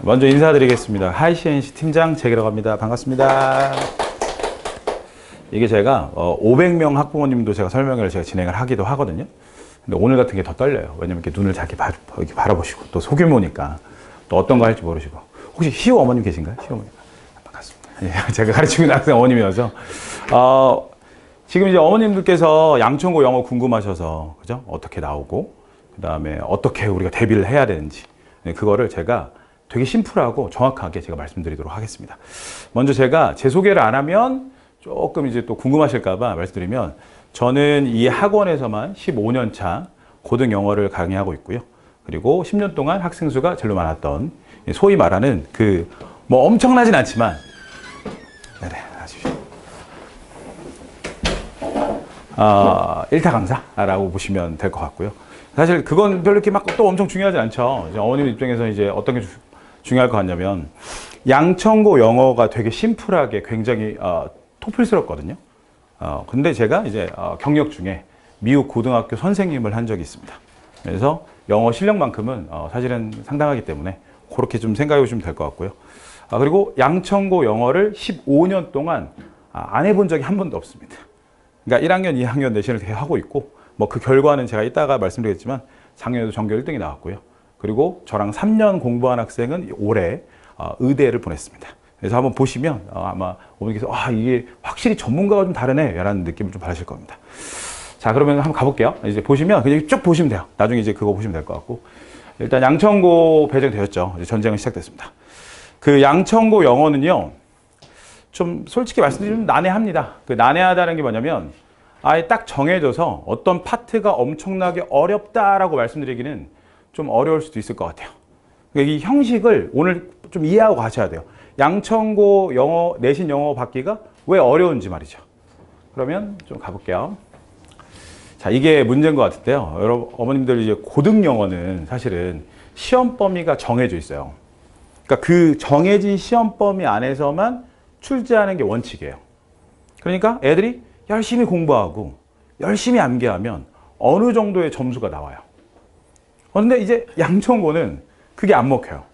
먼저 인사드리겠습니다. 하이CNC 팀장 재기라고 합니다. 반갑습니다. 이게 제가 500명 학부모님도 제가 설명회를 제가 진행을 하기도 하거든요. 근데 오늘 같은 게 더 떨려요. 왜냐면 이렇게 눈을 잘 이렇게 바라보시고 또 소규모니까 또 어떤 거 할지 모르시고. 혹시 시우 어머님 계신가요? 시우 어머님. 반갑습니다. 제가 가르치고 있는 학생 어머님이어서 지금 이제 어머님들께서 양천고 영어 궁금하셔서 그죠? 어떻게 나오고 그 다음에 어떻게 우리가 대비를 해야 되는지 그거를 제가 되게 심플하고 정확하게 제가 말씀드리도록 하겠습니다. 먼저 제가 제 소개를 안 하면 조금 이제 또 궁금하실까봐 말씀드리면 저는 이 학원에서만 15년 차 고등 영어를 강의하고 있고요. 그리고 10년 동안 학생 수가 제일 많았던 소위 말하는 뭐 엄청나진 않지만 네네 하십시오. 1타 강사라고 보시면 될 것 같고요. 사실 그건 별로 이렇게 막 또 엄청 중요하지 않죠. 이제 어머님 입장에서 이제 어떤 게 중요할 것 같냐면 양천고 영어가 되게 심플하게 굉장히 토플스럽거든요. 근데 제가 이제 경력 중에 미국 고등학교 선생님을 한 적이 있습니다. 그래서 영어 실력만큼은 사실은 상당하기 때문에 그렇게 좀 생각해 보시면 될 것 같고요. 그리고 양천고 영어를 15년 동안 안 해본 적이 한 번도 없습니다. 그러니까 1학년, 2학년 내신을 하고 있고 뭐 그 결과는 제가 이따가 말씀드리겠지만 작년에도 전교 1등이 나왔고요. 그리고 저랑 3년 공부한 학생은 올해 의대를 보냈습니다. 그래서 한번 보시면 아마 어머니께서 이게 확실히 전문가가 좀 다르네 라는 느낌을 좀 받으실 겁니다. 자, 그러면 한번 가볼게요. 이제 보시면 그냥 쭉 보시면 돼요. 나중에 이제 그거 보시면 될 것 같고. 일단 양천고 배정되었죠. 이제 전쟁은 시작됐습니다. 그 양천고 영어는요, 좀 솔직히 말씀드리면 난해합니다. 그 난해하다는 게 뭐냐면 아예 딱 정해져서 어떤 파트가 엄청나게 어렵다라고 말씀드리기는 좀 어려울 수도 있을 것 같아요. 그러니까 이 형식을 오늘 좀 이해하고 가셔야 돼요. 양천고 영어, 내신 영어 받기가 왜 어려운지 말이죠. 그러면 좀 가볼게요. 자, 이게 문제인 것 같은데요. 여러분, 어머님들 이제 고등 영어는 사실은 시험 범위가 정해져 있어요. 그러니까 그 정해진 시험 범위 안에서만 출제하는 게 원칙이에요. 그러니까 애들이 열심히 공부하고 열심히 암기하면 어느 정도의 점수가 나와요. 그런데 이제 양천고는 그게 안 먹혀요.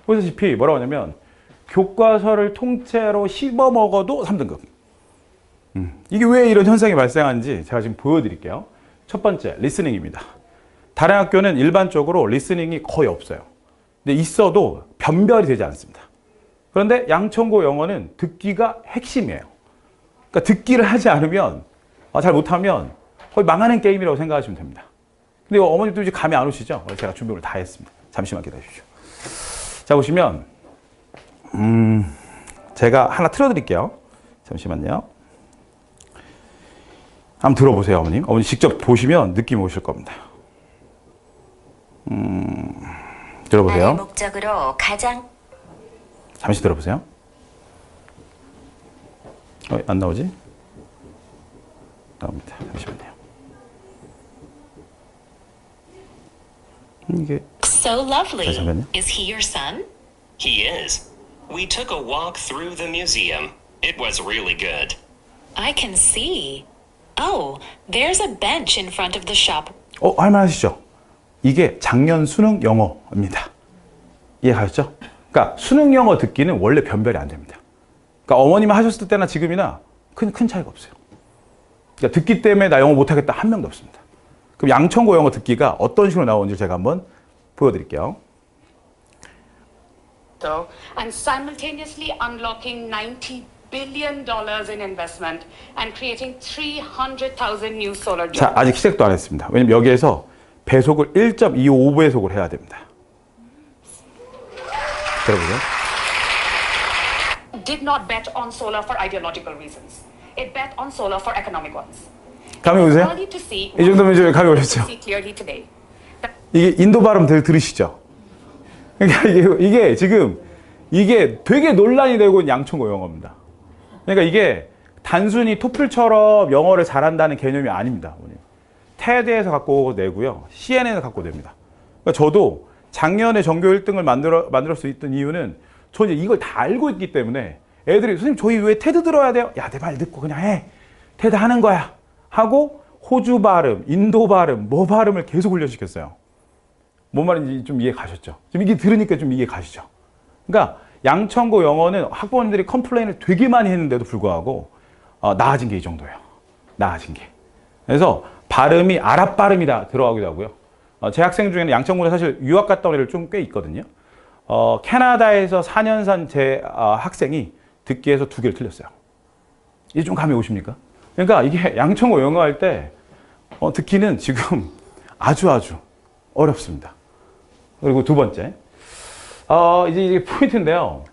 보시다시피 뭐라고 하냐면 교과서를 통째로 씹어 먹어도 3등급. 이게 왜 이런 현상이 발생하는지 제가 지금 보여드릴게요. 첫 번째, 리스닝입니다. 다른 학교는 일반적으로 리스닝이 거의 없어요. 근데 있어도 변별이 되지 않습니다. 그런데 양천고 영어는 듣기가 핵심이에요. 그러니까 듣기를 하지 않으면, 잘 못하면 거의 망하는 게임이라고 생각하시면 됩니다. 근데 어머님도 이제 감이 안 오시죠? 제가 준비를 다 했습니다. 잠시만 기다려 주십시오. 자, 보시면, 제가 하나 틀어드릴게요. 잠시만요. 한번 들어보세요, 어머님. 어머님 직접 보시면 느낌 오실 겁니다. 들어보세요. 목적으로 가장 잠시 들어보세요. 안 나오지? 나옵니다. 잠시만요. 이게 So lovely. 잠시만요. Is he your son? He is. We took a walk through the museum. It was really good. I can see. Oh, there's a bench in front of the shop. 할만하시죠? 이게 작년 수능 영어입니다. 이해가셨죠? 그러니까 수능 영어 듣기는 원래 변별이 안 됩니다. 그러니까 어머님 하셨을 때나 지금이나 큰 차이가 없어요. 그러니까 듣기 때문에 나 영어 못하겠다 한 명도 없습니다. 그럼 양천고 영어 듣기가 어떤 식으로 나오는지 제가 한번 보여드릴게요. And simultaneously unlocking $90 billion in investment and creating 300,000 new solar jobs. 자, 아직 시작도 안 했습니다. 왜냐면 여기에서 배속을 1.25배속을 해야 됩니다. 들어보세요. Did not bet on solar for ideological reasons. It bet on solar for economic ones. 감이 오세요? Early to see. 이 정도면 이제 감이 오셨죠? See clearly today. 이게 인도 발음 들으시죠? 그러니까 이게 지금 이게 되게 논란이 되고 있는 양천고 영어입니다. 그러니까 이게 단순히 토플처럼 영어를 잘한다는 개념이 아닙니다. 테드에서 갖고 내고요. CNN에서 갖고 냅니다. 그러니까 저도 작년에 전교 1등을 만들 수 있던 이유는 저는 이걸 다 알고 있기 때문에 애들이 선생님 저희 왜 테드 들어야 돼요? 야, 내 말 듣고 그냥 해. 테드 하는 거야. 하고 호주 발음, 인도 발음, 뭐 발음을 계속 훈련시켰어요. 뭔 말인지 좀 이해 가셨죠? 지금 이게 들으니까 좀 이해 가시죠? 그러니까 양천고 영어는 학부모님들이 컴플레인을 되게 많이 했는데도 불구하고 나아진 게 이 정도예요. 나아진 게. 그래서 발음이 아랍 발음이다 들어가기도 하고요. 제 학생 중에는 양천고에 사실 유학 갔다 온 애들 좀 꽤 있거든요. 캐나다에서 4년 산 제 학생이 듣기에서 2개를 틀렸어요. 이게 좀 감이 오십니까? 그러니까 이게 양천고 영어 할 때 듣기는 지금 아주 어렵습니다. 그리고 두 번째, 이제 이게 포인트인데요.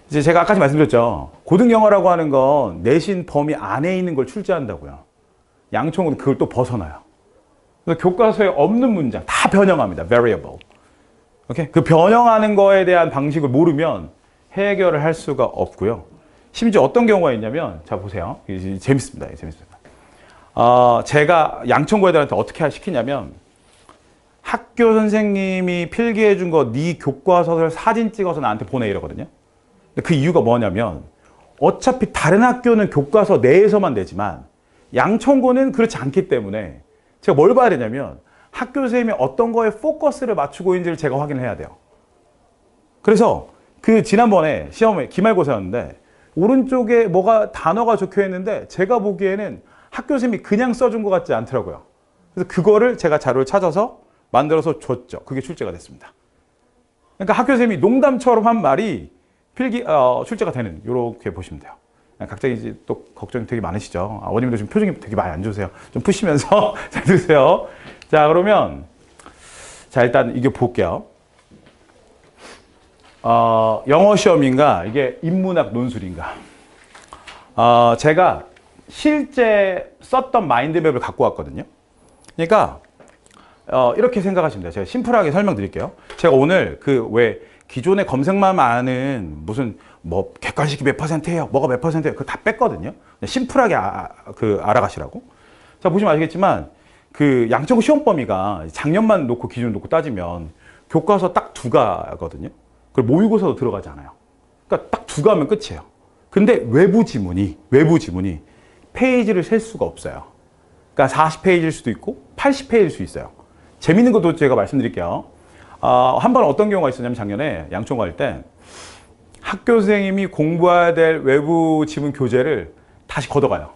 이제 제가 아까 말씀드렸죠. 고등영어라고 하는 건 내신 범위 안에 있는 걸 출제한다고요. 양천고는 그걸 또 벗어나요. 그래서 교과서에 없는 문장 다 변형합니다. variable. 오케이? 그 변형하는 거에 대한 방식을 모르면 해결을 할 수가 없고요. 심지어 어떤 경우가 있냐면, 자 보세요. 이게 재밌습니다. 이게 재밌습니다. 제가 양천고 애들한테 어떻게 시키냐면, 학교 선생님이 필기해 준 거 네 교과서를 사진 찍어서 나한테 보내 이러거든요. 근데 그 이유가 뭐냐면, 어차피 다른 학교는 교과서 내에서만 내지만 양천고는 그렇지 않기 때문에 제가 뭘 봐야 되냐면 학교 선생님이 어떤 거에 포커스를 맞추고 있는지를 제가 확인을 해야 돼요. 그래서 그 지난번에 시험에 기말고사였는데 오른쪽에 뭐가 단어가 적혀 있는데 제가 보기에는 학교 선생님이 그냥 써준 것 같지 않더라고요. 그래서 그거를 제가 자료를 찾아서 만들어서 줬죠. 그게 출제가 됐습니다. 그러니까 학교 선생님이 농담처럼 한 말이 출제가 되는, 이렇게 보시면 돼요. 각자 이제 또 걱정이 되게 많으시죠. 어머님도 지금 표정이 되게 많이 안 좋으세요. 좀 푸시면서 잘 들으세요. 자, 그러면 자 일단 이게 볼게요. 영어 시험인가 이게 인문학 논술인가. 제가 실제 썼던 마인드맵을 갖고 왔거든요. 그러니까 이렇게 생각하시면 돼요. 제가 심플하게 설명드릴게요. 제가 오늘 그 왜 기존의 검색만 아는 무슨 뭐 객관식이 몇 %예요, 뭐가 몇 %예요, 그거 다 뺐거든요. 심플하게 알아가시라고. 자 보시면 아시겠지만 그 양천고 시험 범위가 작년만 놓고 기준 놓고 따지면 교과서 딱 2가거든요. 그리고 모의고사도 들어가지 않아요. 그러니까 딱 2가면 끝이에요. 근데 외부 지문이 페이지를 셀 수가 없어요. 그러니까 40페이지일 수도 있고 80페이지일 수 있어요. 재밌는 것도 제가 말씀드릴게요. 한 번 어떤 경우가 있었냐면 작년에 양천고 할 때 학교 선생님이 공부해야 될 외부 지문 교재를 다시 걷어가요.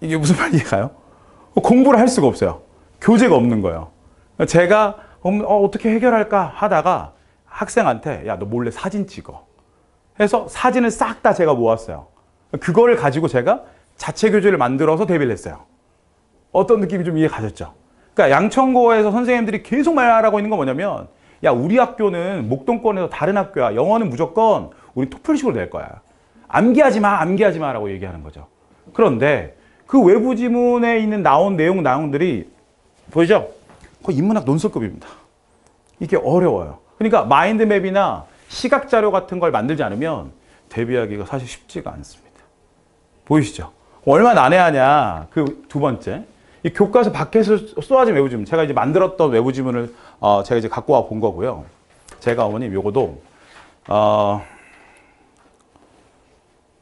이게 무슨 말인가요? 공부를 할 수가 없어요. 교재가 없는 거예요. 제가 어떻게 해결할까 하다가 학생한테 야, 너 몰래 사진 찍어 해서 사진을 싹 다 제가 모았어요. 그거를 가지고 제가 자체 교재를 만들어서 대비를 했어요. 어떤 느낌이 좀 이해 가셨죠? 그러니까 양천고에서 선생님들이 계속 말하고 있는 건 뭐냐면 야, 우리 학교는 목동권에서 다른 학교야. 영어는 무조건 우리 토플식으로 낼 거야. 암기하지 마라고 얘기하는 거죠. 그런데 그 외부 지문에 있는 나온 내용들이 보이죠? 거의 인문학 논술급입니다. 이게 어려워요. 그러니까 마인드맵이나 시각 자료 같은 걸 만들지 않으면 대비하기가 사실 쉽지가 않습니다. 보이시죠? 얼마나 난해하냐. 그 두 번째. 이 교과서 밖에서 쏘아진 외부 지문. 제가 이제 만들었던 외부 지문을 제가 이제 갖고 와 본 거고요. 제가 어머님 요거도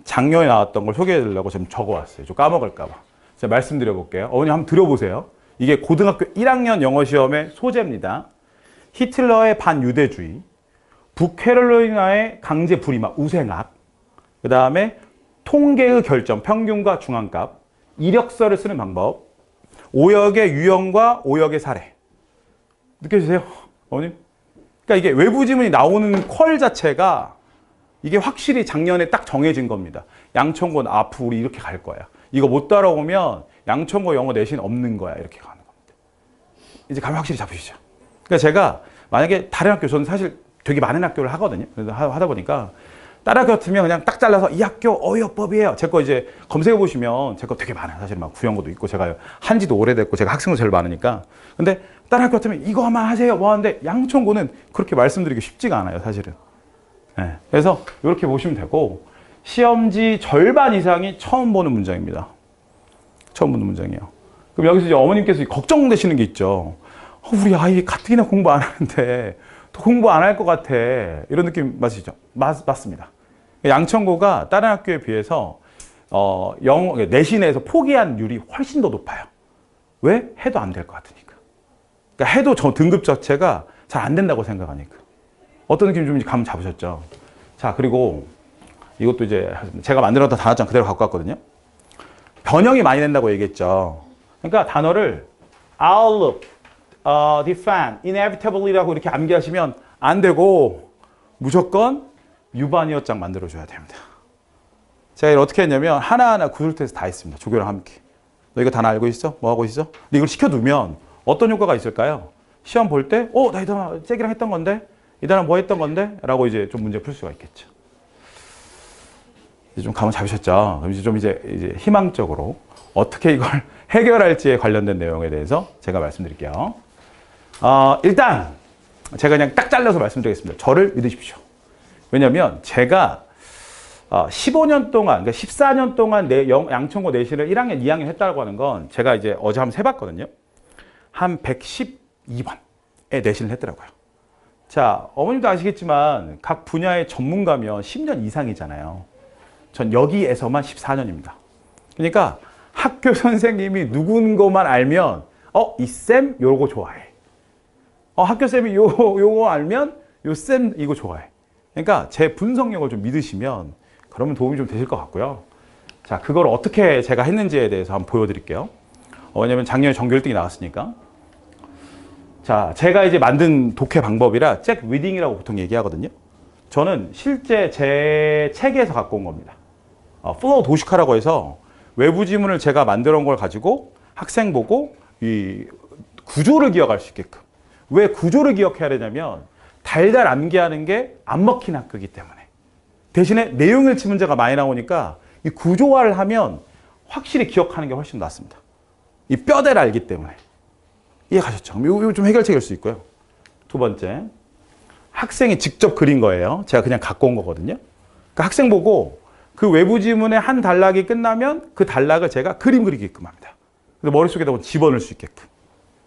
작년에 나왔던 걸 소개해 드리려고 지금 적어 왔어요. 좀 까먹을까 봐. 제가 말씀드려 볼게요. 어머님 한번 들어보세요. 이게 고등학교 1학년 영어 시험의 소재입니다. 히틀러의 반유대주의, 북캐롤라이나의 강제 불임학, 우생학, 그 다음에 통계의 결정, 평균과 중앙값, 이력서를 쓰는 방법, 오역의 유형과 오역의 사례. 느껴지세요? 어머님? 그러니까 이게 외부 지문이 나오는 퀄 자체가 이게 확실히 작년에 딱 정해진 겁니다. 양천고는 앞으로 우리 이렇게 갈 거야. 이거 못 따라오면 양천고 영어 내신 없는 거야. 이렇게 가는 겁니다. 이제 감이 확실히 잡히시죠? 그러니까 제가 만약에 다른 학교, 저는 사실 되게 많은 학교를 하거든요. 그래서 하다 보니까 다른 학교 같으면 그냥 딱 잘라서 이 학교 어휘어법이에요. 제 거 이제 검색해 보시면 제 거 되게 많아요. 사실 막 구형고도 있고 제가 한지도 오래됐고 제가 학생도 제일 많으니까. 근데 다른 학교 같으면 이거만 하세요. 뭐 하는데 양천고는 그렇게 말씀드리기 쉽지가 않아요. 사실은. 네. 그래서 이렇게 보시면 되고 시험지 절반 이상이 처음 보는 문장입니다. 처음 보는 문장이에요. 그럼 여기서 이제 어머님께서 걱정되시는 게 있죠. 우리 아이 가뜩이나 공부 안 하는데 또 공부 안 할 것 같아. 이런 느낌 맞으시죠? 맞습니다. 양천고가 다른 학교에 비해서 내신에서 포기한율이 훨씬 더 높아요. 왜? 해도 안 될 것 같으니까. 그러니까 해도 저 등급 자체가 잘 안 된다고 생각하니까. 어떤 느낌인지 좀 감 잡으셨죠? 자, 그리고 이것도 이제 제가 만들었던 단어장 그대로 갖고 왔거든요. 변형이 많이 된다고 얘기했죠. 그러니까 단어를 outlook, define, inevitably라고 이렇게 암기하시면 안 되고 무조건 유반이어장 만들어줘야 됩니다. 제가 이걸 어떻게 했냐면 하나하나 구슬트에서 다 했습니다. 조교랑 함께. 너 이거 다 알고 있어? 뭐 하고 있어? 근데 이걸 시켜두면 어떤 효과가 있을까요? 시험 볼 때, 나 이 단어 쟤기랑 했던 건데? 이 단어 뭐 했던 건데? 라고 이제 좀 문제 풀 수가 있겠죠. 이제 좀 감을 잡으셨죠? 그럼 이제 좀 이제 희망적으로 어떻게 이걸 해결할지에 관련된 내용에 대해서 제가 말씀드릴게요. 일단 제가 그냥 딱 잘라서 말씀드리겠습니다. 저를 믿으십시오. 왜냐면 제가 15년 동안, 그러니까 14년 동안 양천고 내신을 1학년, 2학년 했다고 하는 건 제가 이제 어제 한번 세봤거든요. 한 112번에 내신을 했더라고요. 자, 어머님도 아시겠지만 각 분야의 전문가면 10년 이상이잖아요. 전 여기에서만 14년입니다. 그러니까 학교 선생님이 누군 것만 알면 이 쌤 요거 좋아해. 학교 쌤이 요거 알면 요 쌤 이거 좋아해. 그러니까 제 분석력을 좀 믿으시면 그러면 도움이 좀 되실 것 같고요. 자, 그걸 어떻게 제가 했는지에 대해서 한번 보여드릴게요. 왜냐면 작년에 전교 1등이 나왔으니까. 자, 제가 이제 만든 독해 방법이라 잭 리딩이라고 보통 얘기하거든요. 저는 실제 제 책에서 갖고 온 겁니다. 플로우 도시카라고 해서 외부 지문을 제가 만들어 온 걸 가지고 학생 보고 이 구조를 기억할 수 있게끔. 왜 구조를 기억해야 되냐면 달달 암기하는 게 안 먹힌 학교이기 때문에. 대신에 내용일치 문제가 많이 나오니까 이 구조화를 하면 확실히 기억하는 게 훨씬 낫습니다. 이 뼈대를 알기 때문에. 이해 가셨죠? 이거 좀 해결책일 수 있고요. 두 번째, 학생이 직접 그린 거예요. 제가 그냥 갖고 온 거거든요. 그러니까 학생 보고 그 외부 지문의 한 단락이 끝나면 그 단락을 제가 그림 그리게끔 합니다. 그래서 머릿속에다 집어넣을 수 있게끔.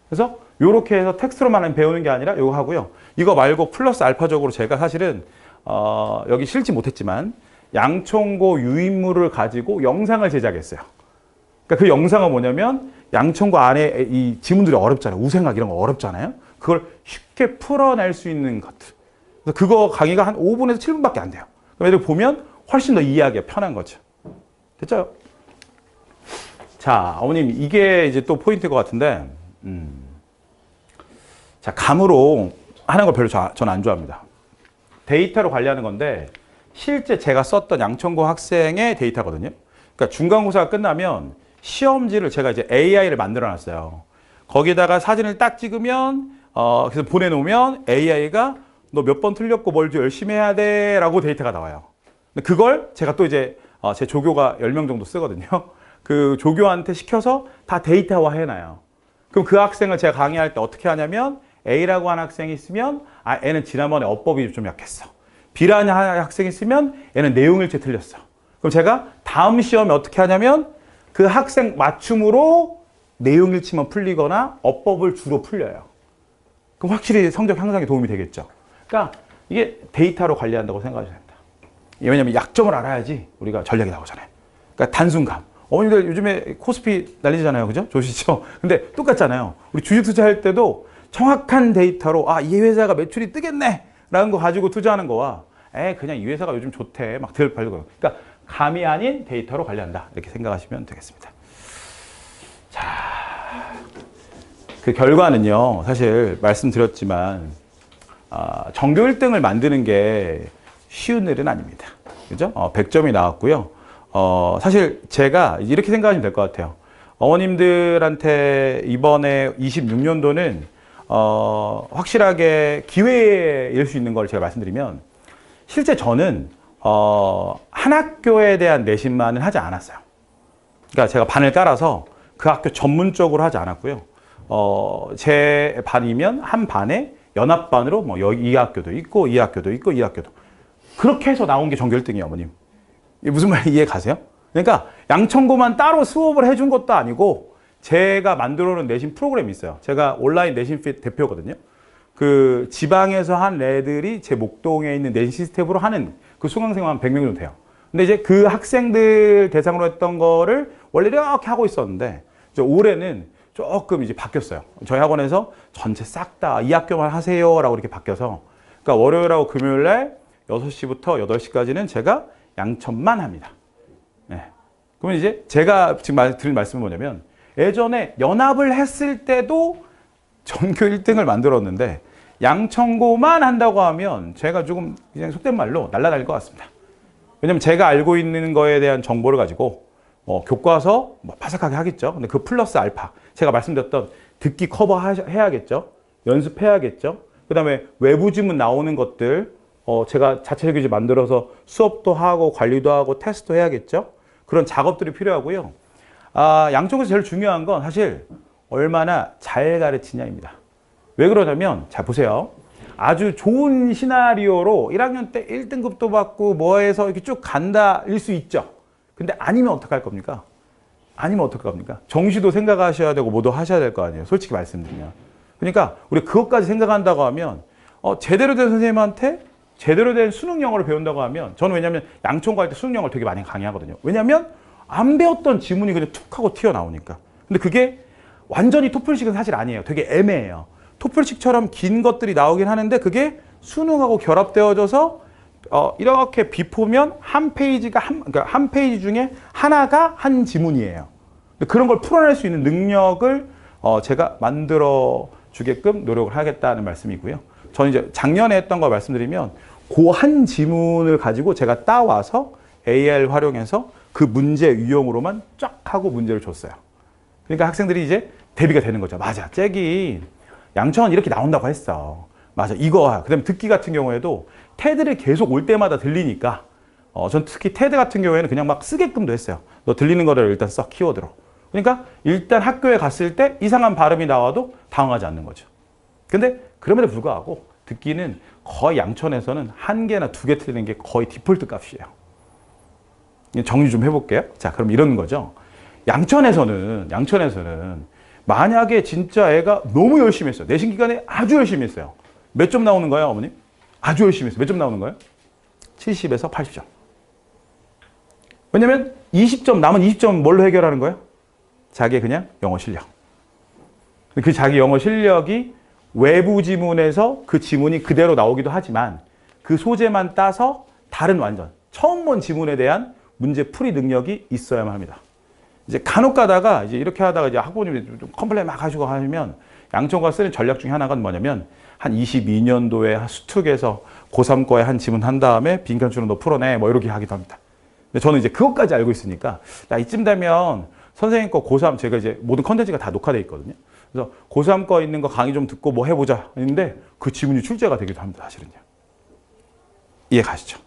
그래서 이렇게 해서 텍스트로만 배우는 게 아니라 이거 하고요. 이거 말고 플러스 알파적으로 제가 사실은 여기 실지 못했지만 양천고 유인물을 가지고 영상을 제작했어요. 그러니까 그 영상은 뭐냐면 양천고 안에 이 지문들이 어렵잖아요. 우생학 이런 거 어렵잖아요. 그걸 쉽게 풀어낼 수 있는 것들. 그래서 그거 강의가 한 5분에서 7분밖에 안 돼요. 그럼 애들 보면 훨씬 더 이해하기가 편한 거죠. 됐죠? 자, 어머님 이게 이제 또 포인트일 것 같은데 자, 감으로 하는 걸 별로 저는 안 좋아합니다. 데이터로 관리하는 건데 실제 제가 썼던 양천고 학생의 데이터거든요. 그러니까 중간고사가 끝나면 시험지를 제가 이제 AI를 만들어 놨어요. 거기다가 사진을 딱 찍으면 그래서 보내놓으면 AI가 너 몇 번 틀렸고 뭘 좀 열심히 해야 돼 라고 데이터가 나와요. 근데 그걸 제가 또 이제 제 조교가 10명 정도 쓰거든요. 그 조교한테 시켜서 다 데이터화 해놔요. 그럼 그 학생을 제가 강의할 때 어떻게 하냐면 A라고 하는 학생이 있으면 얘는 지난번에 어법이 좀 약했어. B라는 학생이 있으면 얘는 내용일체 틀렸어. 그럼 제가 다음 시험에 어떻게 하냐면 그 학생 맞춤으로 내용일치만 풀리거나 어법을 주로 풀려요. 그럼 확실히 성적 향상에 도움이 되겠죠. 그러니까 이게 데이터로 관리한다고 생각하셔야 됩니다. 왜냐하면 약점을 알아야지 우리가 전략이 나오잖아요. 그러니까 단순감. 어머님들 요즘에 코스피 날리잖아요. 그죠? 좋으시죠? 근데 똑같잖아요. 우리 주식 투자할 때도 정확한 데이터로 이 회사가 매출이 뜨겠네 라는 거 가지고 투자하는 거와 그냥 이 회사가 요즘 좋대 막 들팔고. 그러니까 감이 아닌 데이터로 관리한다 이렇게 생각하시면 되겠습니다. 자, 그 결과는요 사실 말씀드렸지만 전교 1등을 만드는 게 쉬운 일은 아닙니다. 그죠? 100점이 나왔고요. 사실 제가 이렇게 생각하시면 될 것 같아요. 어머님들한테 이번에 26년도는 확실하게 기회일 수 있는 걸 제가 말씀드리면 실제 저는 한 학교에 대한 내신만은 하지 않았어요. 그러니까 제가 반을 깔아서 그 학교 전문적으로 하지 않았고요. 제 반이면 한 반에 연합반으로 뭐 이 학교도 있고 이 학교도 있고 이 학교도 그렇게 해서 나온 게 전교 1등이에요, 어머님. 이게 무슨 말인지 이해 가세요? 그러니까 양천고만 따로 수업을 해준 것도 아니고 제가 만들어 놓은 내신 프로그램이 있어요. 제가 온라인 내신 핏 대표거든요. 그 지방에서 한 애들이 제 목동에 있는 내신 시스템으로 하는 그 수강생만 한 100명 정도 돼요. 근데 이제 그 학생들 대상으로 했던 거를 원래 이렇게 하고 있었는데 이제 올해는 조금 이제 바뀌었어요. 저희 학원에서 전체 싹 다 이 학교만 하세요라고 이렇게 바뀌어서 그러니까 월요일하고 금요일 날 6시부터 8시까지는 제가 양천만 합니다. 네. 그러면 이제 제가 지금 드린 말씀은 뭐냐면 예전에 연합을 했을 때도 전교 1등을 만들었는데 양천고만 한다고 하면 제가 조금 그냥 속된 말로 날아다닐 것 같습니다. 왜냐면 제가 알고 있는 거에 대한 정보를 가지고 교과서 파삭하게 하겠죠. 근데 그 플러스 알파. 제가 말씀드렸던 듣기 커버 해야겠죠. 연습해야겠죠. 그 다음에 외부 지문 나오는 것들, 제가 자체적으로 만들어서 수업도 하고 관리도 하고 테스트도 해야겠죠. 그런 작업들이 필요하고요. 양쪽에서 제일 중요한 건 사실 얼마나 잘 가르치냐입니다. 왜 그러냐면, 자, 보세요. 아주 좋은 시나리오로 1학년 때 1등급도 받고 뭐 해서 이렇게 쭉 간다일 수 있죠. 근데 아니면 어떡할 겁니까? 아니면 어떡할 겁니까? 정시도 생각하셔야 되고 뭐도 하셔야 될 거 아니에요. 솔직히 말씀드리면. 그러니까 우리 그것까지 생각한다고 하면 제대로 된 선생님한테 제대로 된 수능 영어를 배운다고 하면 저는 왜냐면 양천고 할 때 수능 영어를 되게 많이 강의하거든요. 왜냐면 안 배웠던 지문이 그냥 툭 하고 튀어나오니까. 근데 그게 완전히 토플식은 사실 아니에요. 되게 애매해요. 토플식처럼 긴 것들이 나오긴 하는데 그게 수능하고 결합되어져서 이렇게 비포면 한 페이지가 그러니까 한 페이지 중에 하나가 한 지문이에요. 그런 걸 풀어낼 수 있는 능력을 제가 만들어 주게끔 노력을 하겠다는 말씀이고요. 저는 이제 작년에 했던 거 말씀드리면 그 한 지문을 가지고 제가 따와서 AI를 활용해서 그 문제 유형으로만 쫙 하고 문제를 줬어요. 그러니까 학생들이 이제 대비가 되는 거죠. 맞아, 잭이 양천은 이렇게 나온다고 했어. 맞아, 이거. 그다음에 듣기 같은 경우에도 테드를 계속 올 때마다 들리니까 전 특히 테드 같은 경우에는 그냥 막 쓰게끔도 했어요. 너 들리는 거를 일단 써, 키워드로. 그러니까 일단 학교에 갔을 때 이상한 발음이 나와도 당황하지 않는 거죠. 근데 그럼에도 불구하고 듣기는 거의 양천에서는 1개나 2개 틀리는 게 거의 디폴트 값이에요. 정리 좀 해볼게요. 자, 그럼 이런 거죠. 양천에서는 만약에 진짜 애가 너무 열심히 했어요. 내신 기간에 아주 열심히 했어요. 몇 점 나오는 거예요, 어머님? 아주 열심히 했어요. 몇 점 나오는 거예요? 70에서 80점. 왜냐면 20점, 남은 20점 뭘로 해결하는 거예요? 자기의 그냥 영어 실력. 그 자기 영어 실력이 외부 지문에서 그 지문이 그대로 나오기도 하지만 그 소재만 따서 다른 완전 처음 본 지문에 대한 문제 풀이 능력이 있어야만 합니다. 이제 간혹 가다가 이제 이렇게 하다가 이제 학부모님이 좀 컴플레인 막 하시고 하면 양천고가 쓰는 전략 중에 하나가 뭐냐면 한 22년도에 수특에서 고3거에 한 지문 한 다음에 빈칸줄은 너 풀어내 뭐 이렇게 하기도 합니다. 근데 저는 이제 그것까지 알고 있으니까 야, 이쯤 되면 선생님 거 고3 제가 이제 모든 컨텐츠가 다 녹화되어 있거든요. 그래서 고3 거 있는 거 강의 좀 듣고 뭐 해보자 했는데 그 지문이 출제가 되기도 합니다. 사실은요. 이해 가시죠?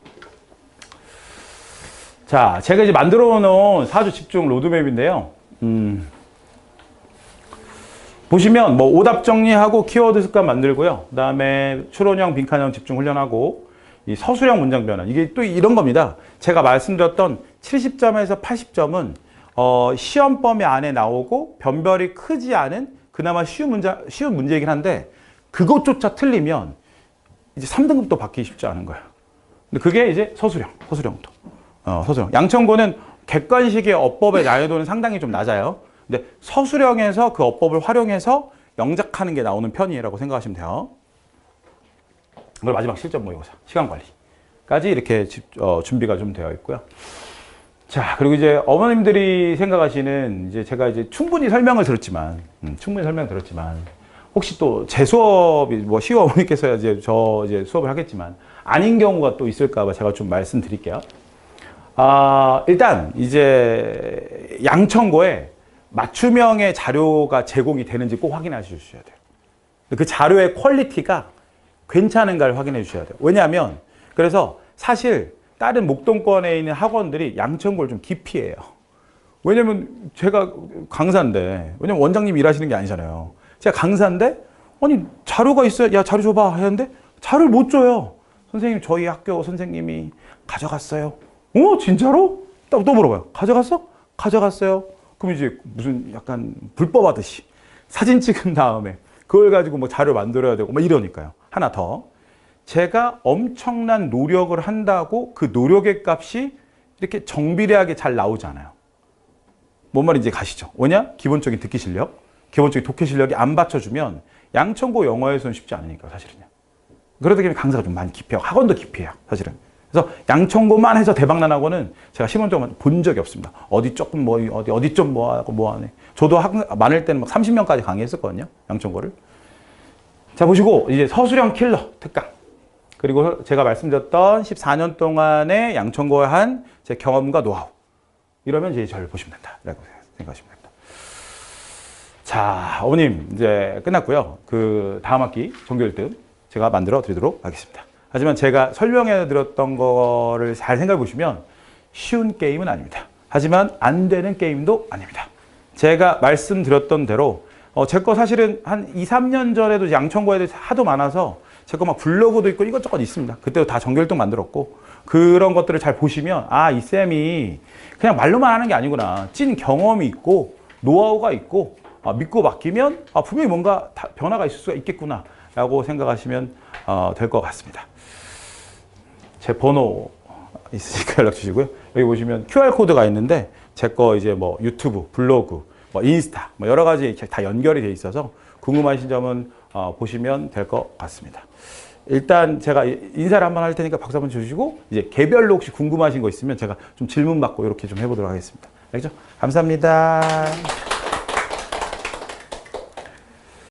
자, 제가 이제 만들어 놓은 4주 집중 로드맵인데요. 보시면 뭐 오답 정리하고 키워드 습관 만들고요. 그 다음에 추론형, 빈칸형 집중 훈련하고 이 서술형 문장 변환. 이게 또 이런 겁니다. 제가 말씀드렸던 70점에서 80점은 시험 범위 안에 나오고 변별이 크지 않은 그나마 쉬운 문제이긴 한데 그것조차 틀리면 이제 3등급도 받기 쉽지 않은 거예요. 근데 그게 이제 서술형도. 서술형. 양천고는 객관식의 어법의 난이도는 상당히 좀 낮아요. 근데 서술형에서 그 어법을 활용해서 영작하는 게 나오는 편이라고 생각하시면 돼요. 그리고 마지막 실전 모의고사, 시간 관리까지 이렇게 준비가 좀 되어 있고요. 자, 그리고 이제 어머님들이 생각하시는 이제 제가 이제 충분히 설명을 들었지만 혹시 또 제 수업이 뭐 시우 어머니께서 이제 이제 수업을 하겠지만 아닌 경우가 또 있을까봐 제가 좀 말씀드릴게요. 일단 이제 양천고에 맞춤형의 자료가 제공이 되는지 꼭 확인해 주셔야 돼요. 그 자료의 퀄리티가 괜찮은가를 확인해 주셔야 돼요. 왜냐하면 그래서 사실 다른 목동권에 있는 학원들이 양천고를 좀 기피해요. 왜냐면 제가 강사인데, 왜냐면 원장님 일하시는 게 아니잖아요. 제가 강사인데, 아니 자료가 있어요. 야, 자료 줘봐 하는데 자료를 못 줘요. 선생님, 저희 학교 선생님이 가져갔어요. 진짜로? 또 물어봐요. 가져갔어? 가져갔어요. 그럼 이제 무슨 약간 불법하듯이 사진 찍은 다음에 그걸 가지고 뭐 자료 만들어야 되고 뭐 이러니까요. 하나 더. 제가 엄청난 노력을 한다고 그 노력의 값이 이렇게 정비례하게 잘 나오지 않아요. 뭔 말인지 가시죠? 왜냐? 기본적인 듣기 실력, 기본적인 독해 실력이 안 받쳐주면 양천고 영어에서는 쉽지 않으니까 사실은요. 그러다 보니 강사가 좀 많이 기피하고 학원도 기피해요, 사실은. 그래서 양천고만 해서 대박난 학원은 제가 실무적으로 본 적이 없습니다. 어디 조금 뭐 어디 좀 뭐 하고 뭐 하네. 저도 많을 때는 막 30명까지 강의했었거든요, 양천고를. 자, 보시고 이제 서술형 킬러 특강. 그리고 제가 말씀드렸던 14년 동안의 양천고에 한 제 경험과 노하우. 이러면 이제 저를 보시면 된다라고 생각하시면 됩니다. 자, 어머님 이제 끝났고요. 그 다음 학기 전교 1등 제가 만들어 드리도록 하겠습니다. 하지만 제가 설명해 드렸던 거를 잘 생각해 보시면 쉬운 게임은 아닙니다. 하지만 안 되는 게임도 아닙니다. 제가 말씀드렸던 대로 제 거 사실은 한 2, 3년 전에도 양천고 애들이 하도 많아서 제 거 막 블로그도 있고 이것저것 있습니다. 그때도 다 전교 1등 만들었고 그런 것들을 잘 보시면 아, 이 쌤이 그냥 말로만 하는 게 아니구나. 찐 경험이 있고 노하우가 있고 믿고 맡기면 분명히 뭔가 변화가 있을 수가 있겠구나 라고 생각하시면 될 것 같습니다. 제 번호 있으니까 연락 주시고요. 여기 보시면 QR코드가 있는데 제 거 이제 뭐 유튜브, 블로그, 뭐 인스타 뭐 여러 가지 다 연결이 돼 있어서 궁금하신 점은 보시면 될 것 같습니다. 일단 제가 인사를 한번 할 테니까 박수 한번 주시고 이제 개별로 혹시 궁금하신 거 있으면 제가 좀 질문 받고 이렇게 좀 해보도록 하겠습니다. 알겠죠? 감사합니다.